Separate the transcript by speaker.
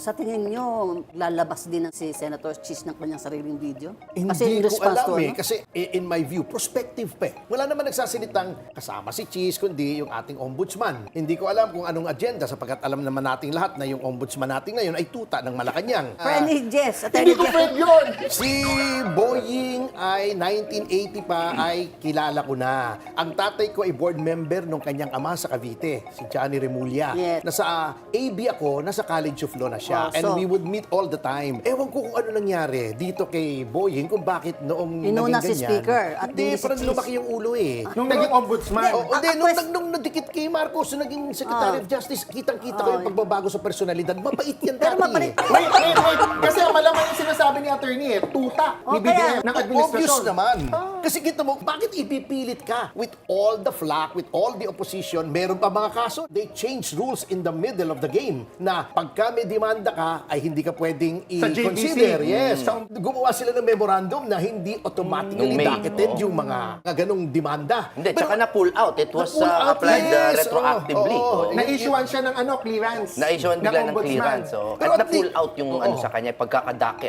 Speaker 1: Sa tingin nyo, lalabas din si Senator Cheese ng kanyang sariling video?
Speaker 2: Hindi ko alam
Speaker 1: to,
Speaker 2: eh.
Speaker 1: ano?
Speaker 2: Kasi in my view, prospective pa eh. Wala naman nagsasalitang kasama si Cheese, kundi yung ating ombudsman. Hindi ko alam kung anong agenda sapagkat alam naman nating lahat na yung ombudsman natin ngayon ay tuta ng Malacanang.
Speaker 1: Friendly Jess,
Speaker 2: Hindi
Speaker 1: Attorney
Speaker 2: ko
Speaker 1: Jess.
Speaker 2: friend yun! Si Boying ay 1980 pa ay kilala ko na. Ang tatay ko ay board member ng kanyang ama sa Cavite, si Johnny Remulla.
Speaker 1: Yes.
Speaker 2: Nasa AB ako, nasa College of Law na siya.
Speaker 1: Wow,
Speaker 2: And
Speaker 1: so-
Speaker 2: we would meet all the time. Ewan ko kung ano nangyari dito kay Boying, kung bakit noong
Speaker 1: Inuna
Speaker 2: naging
Speaker 1: si
Speaker 2: ganyan.
Speaker 1: Speaker at
Speaker 2: Hindi,
Speaker 1: hindi si
Speaker 2: parang
Speaker 1: Cheese.
Speaker 2: lumaki yung ulo eh.
Speaker 3: Nung naging ombudsman.
Speaker 2: Oh, hindi, nung nadikit kay Marcos, nung naging Secretary of Justice, kitang-kita ko yung pagbabago sa personalidad. Mabait yan
Speaker 1: Pero
Speaker 2: dati
Speaker 1: mabalik.
Speaker 2: eh.
Speaker 3: Wait. Kasi malamang yung sinasabi ni attorney eh, tuta ni
Speaker 1: Oh, kaya-
Speaker 3: BBM ng
Speaker 2: Obvious
Speaker 3: administrasyon.
Speaker 2: naman. Kasi kita mo, bakit ipipilit ka? With all the flack, with all the opposition, meron pa mga kaso. They change rules in the middle of the game na pagka may demanda ka, ay hindi ka pwedeng
Speaker 3: Sa JBC.
Speaker 2: i-consider. Yes. Gumawa sila ng memorandum na hindi automatically
Speaker 4: Nung May.
Speaker 2: docketed yung mga ganong demanda.
Speaker 4: Hindi, tsaka na-pull out. It was
Speaker 2: Na-pull out,
Speaker 4: applied
Speaker 2: yes.
Speaker 4: retroactively.
Speaker 2: Oo.
Speaker 3: Na-issuean siya ng clearance.
Speaker 4: Na-issuean bigla ng
Speaker 3: ombudsman.
Speaker 4: clearance. So,
Speaker 2: Pero
Speaker 4: at
Speaker 2: at
Speaker 4: na-pull
Speaker 2: least-
Speaker 4: out yung
Speaker 2: Oo.
Speaker 4: sa kanya, pagkakadakit.